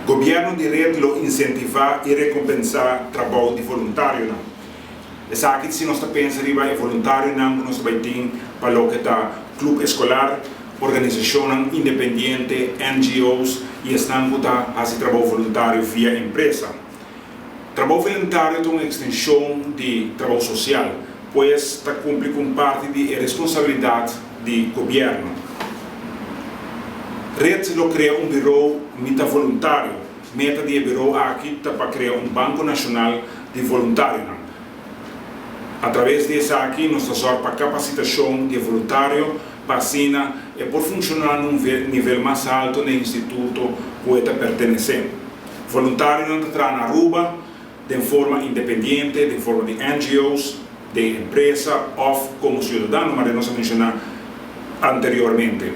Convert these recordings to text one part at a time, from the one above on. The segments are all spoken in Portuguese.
governo de rede lo incentivar e recompensar trabalho de voluntário. É aqui se nós pensamos que é voluntário, nós vai ter para o que está clube escolar, organização independente, NGOs e estão a fazer trabalho voluntário via empresa. Trabalho voluntário é uma extensão de trabalho social, pois está cumpre com parte da responsabilidade do governo. Rede lo cria bureau mita voluntário. Meta do bureau aqui está para criar banco nacional de voluntário. Através desse aqui, nós estamos para capacitação de voluntário, vacina e por funcionar num nível mais alto no instituto que pertence. Voluntário não está na rua, de forma independente, de forma de NGOs, de empresa ou como cidadão, mas nós mencionamos anteriormente.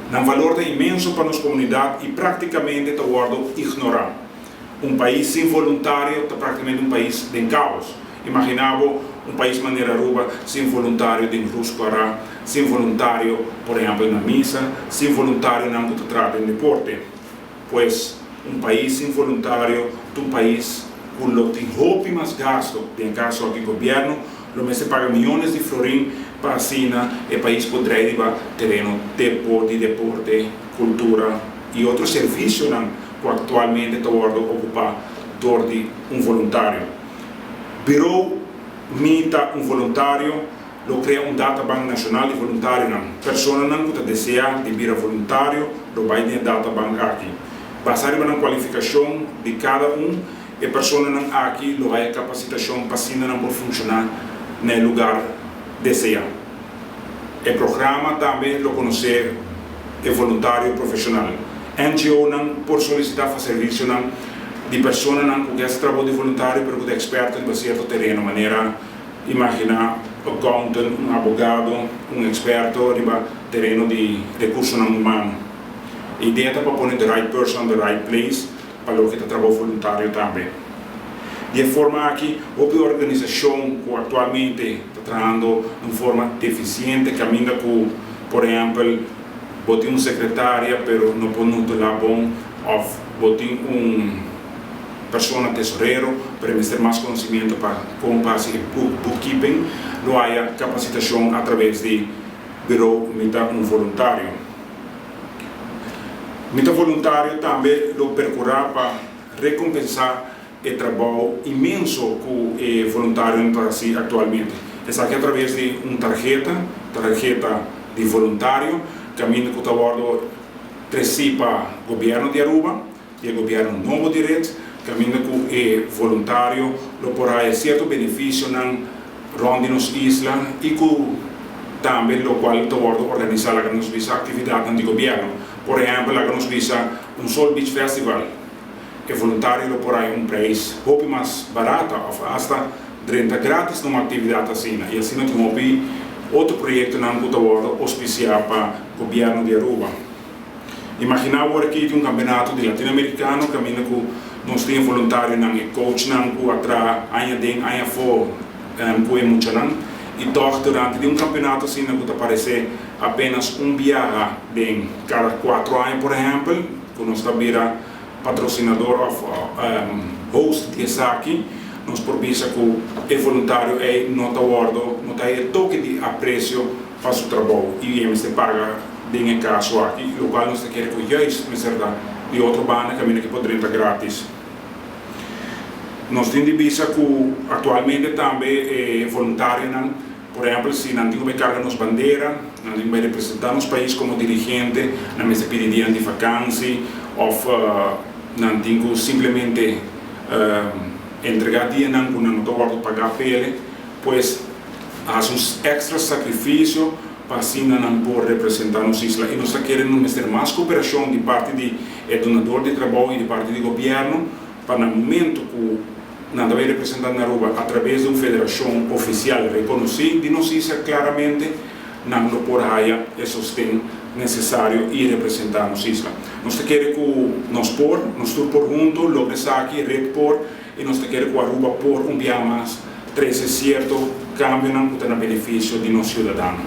Um valor imenso para nossa comunidade e praticamente está ignorado. País sem voluntário está praticamente país de caos. Imaginava país maneira rua sem voluntário de Rusclará, sem voluntário, por exemplo, na missa, sem voluntário na trata em deporte. Pois país sem voluntário é país com tem roupa mais gasto, em caso aqui governo, lo mesmo paga milhões de florins para assinar e país poderia ir terreno de deporte, cultura e outros serviços que atualmente está ocupado de voluntário. Pero mita voluntário, lo cria databank nacional de voluntário. Pessoa que deseja de vir voluntário, lo vai ter databank aqui. Basado na qualificação de cada e pessoa aqui lo vai capacitação para não por funcionar no lugar deseja. O programa também lo conhecer é voluntário profissional. NGO por solicitar para serviço de pessoas que querem trabalho de voluntário, mas que é experto em certo terreno, maneira imaginar accountant, advogado, experto em terreno de recursos humanos. A ideia é para pôr the right person, the right place, para o que está trabalho voluntário também. De forma aqui, a organização que atualmente está trabalhando de forma deficiente, caminha com, por exemplo, botar secretária, mas não pode lá bom, ou botar pessoa tesoureiro para ter mais conhecimento para como fazer bookkeeping, não há capacitação através de bureau mita voluntário. Mita voluntário também lo procurar para recompensar o trabalho imenso que o voluntário faz atualmente. Isso aqui através de tarjeta de voluntário, caminho que está bordo para o governo de Aruba e o governo novo de Rede, caminho com o voluntário, lo porá certo benefício na ronda nos isla e com também lo qual está organizar a nos visa atividade do governo. Por exemplo, a nos visa Sol Beach Festival, que voluntário lo porá preço pouco mais barato, hasta 30 grátis numa atividade assim. E assim nós temos outro projeto que está auspiciado para o governo de Aruba. Imaginava aqui de campeonato de latino-americano, caminho com nós temos voluntário e coach que atrás, ainda fora, que é muito e toch durante campeonato assim que aparece apenas viagem de cada 4 anos, por exemplo, que nós vira patrocinador host de aqui, nós propisa que o voluntário não tem toque de apreço para o trabalho e ele se paga em caso aqui, o qual nós queremos que de outro banda caminho que poderia estar grátis. Nós temos visa que atualmente também voluntário, por exemplo, se não tem que carregar nos bandeiras, não tem que representar nos países como dirigente, não tem que pedir dia de vacância, ou não tem que simplesmente entregar dia não tem que pagar pele, pois faz uns extra sacrifícios para assim não poder representar nos islas. E nós queremos ter mais cooperação de parte do donador de trabalho e de parte do governo, para no momento que não vai representar na Aruba através de uma federação oficial reconhecida, de nos dizer claramente não por aí é sustento necessário e representar nos islas. Nós queremos que nós por junto, logo aqui, rede por, e nós queremos que a Aruba por dia mais, 13 certo, cambio não tem benefício de nós cidadãos.